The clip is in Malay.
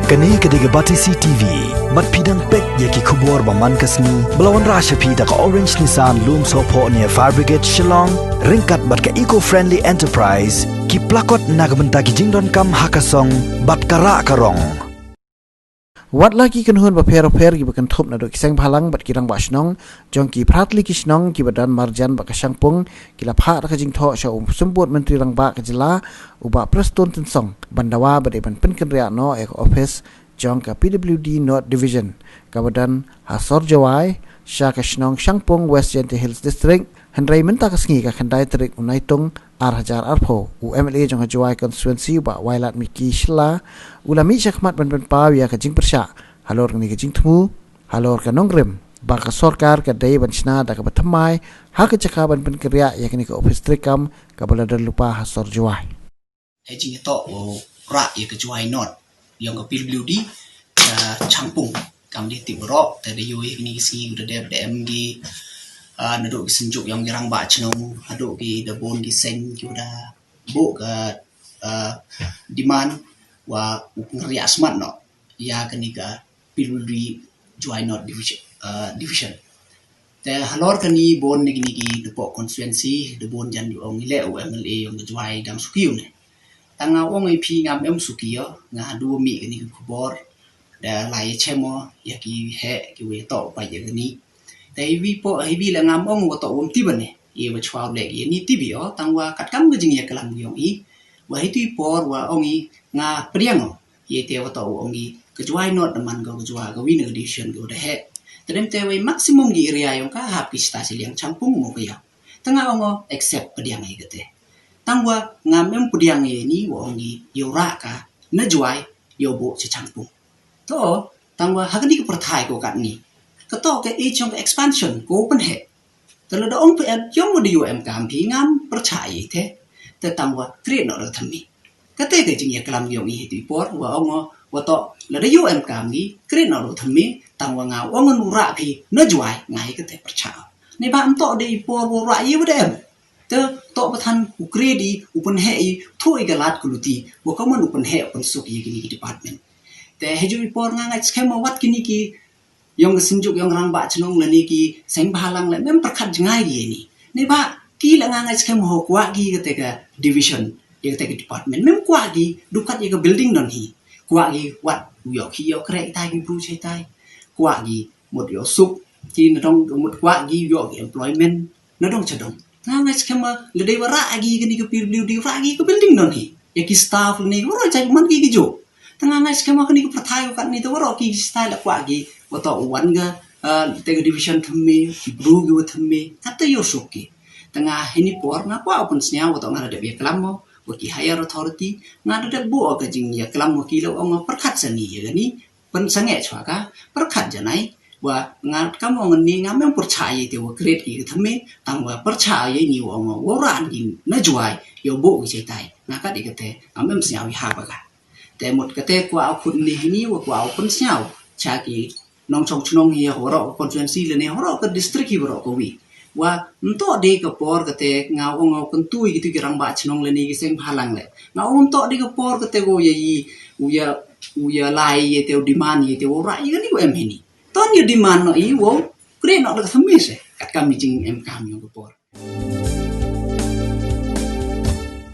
Kani kediga Batisi TV, mat pidang pek yaki kubur baman kasni, belawan rasha pida ka Orange Nissan Loom Sopo near Fire Brigade Shillong, ringkat bat ka eco-friendly enterprise, ki plakot nagbenta ki jingdon kam hakasong, bat kara karong. Wat lagi kan hun baper-per ki bakan thop na do kisang bhalang bat kirang basnong jong ki pratli kisnong ki badan marjan ba ka Shangpung ki la pha ra ka jing tho sha sembut menteri rang ba ka jila uba preston tensong bandawa bade ban Pynkynriah no ek office jong ka PWD North Division ka badan hasor Jowai sha ka snong Shangpung West Gentle Hills District handrai menta ka sngi ka khandai trik unaitung ar arpho UMLA jong Jowai constituency ba wailat miki shla ulami syakmat ban pawiya ka jing Pyrshah halor ni ka jing thmu halor ka nongrem ba ka sarkar ka dai ban chna da ka bathamai ha ka chaka ban Pynkynriah ya ni ka office trikam ka baladan lupa hasor Jowai ai jing to ra ya ka Jowai not yang ka PWD Shangpung kam di tibro ta de yo ni si udah de MG naduk senjuk yang jarang ba chnong aduk ki de bon ki sen ki udah bu ka demand wa ngria smart no ya kani ka PWD Jowai North division te halor kani bon ni ki de po constituency de bon jan di ong ile UMLA yang Jowai dang sukiu ne tanga ong IP ngam em sukiyo nga du mi kani ku bor da lai chemo ya ki he ki we to pa ye ni tại vì po hay vì là ngam ông của tổ ti bần này yêu và chua lệ cái ni ti biểu tăng qua cắt cắm cái gì cái làm gì ông ý và hay tuy po và ông ý nga priang ye theo tổ ông ý cái Jowai not the man go Jowai go winner edition go the heแต่เดิมแต่ว่า maximum di area yang ka hap ki sta siliang Shangpung mo kaya tanga ông accept priang ai kete tăng qua ngam em priang ye ni wa ông ý yo ra ka na Jowai yo bo si Shangpung to tăng qua hakani ko prathai ko kat niก็ต่อแกอีช่อง expansion กูเป็นเหตุแต่เราต้องไปย่อมมาดูการพิงามประชาอีเทแต่ตั้งว่าเครียดหน่อยเราทำมีก็แต่ก็จริงๆกลางยองอีเหตุปอดว่าว่าต่อเราได้อยู่การนี้เครียดหน่อยเราทำมีตั้งว่าเงาว่ามันระพีเนื้อจวยไงก็แต่ประชาในบ้านต่อได้ปอดว่าระยี่ว่าเดิมแต่ต่อประธานอุกรีดีอุปนเหตุทั่วอีกลาดกุลุตีว่าเขามันอุปนเหตุอุปนสุขีกินดีพาร์ตเมนต์แต่ให้จุดปอดงานสเคมาวัดกินกีyang kesenjuk yang rang ba chnong lani ki seng bhalang le mem prakhat jangai gi ni ne ba ki la ngai skem ho kwa gi kate ka division ye kate ka department mem kwa gi dukat ye ka building don hi kwa gi wat yo khi yo kre tai ki bru chai tai kwa gi một yo sup ki na dong một kwa gi yo employment na dong chadong ngai skem le dei wa ra gi ki ni ka PWD ra gi ka building don hi ye ki staff ni ro chai man ki jo tanga ngai skem ka ni ka prathai ka ni to ro ki style la kwa gi atau wan ga tega division themme bru go themme kata yo soki tengah ini por nga kwa open snya atau ngada de kelam mo ki higher authority ngada de bu ga jing ya kelam mo ki lo ong perkhat sani ya ni pen sange chwa ka perkhat janai wa ngat kam ong ni ngam yang percaya te wa grade ki themme tang wa percaya ni ong wo ran ki na Jowai yo bu ki tai nga ka de ka te am em snya wi ha ba ka te một ka te kwa khun ni wa kwa open snya cha ki nong chong chnong hi horo constituency le ne horo ka district hi horo ko wi wa mto de ka por ka te ngau ngau kan tui ki ti rang ba chnong le ni ki seng phalang le ngau mto de ka por ka te go ye yi u ya lai ye te demand ye te ra yi ni ko em ni ton ye demand no i wo kre no ka thami se kat kam ni jing em kam yo ko por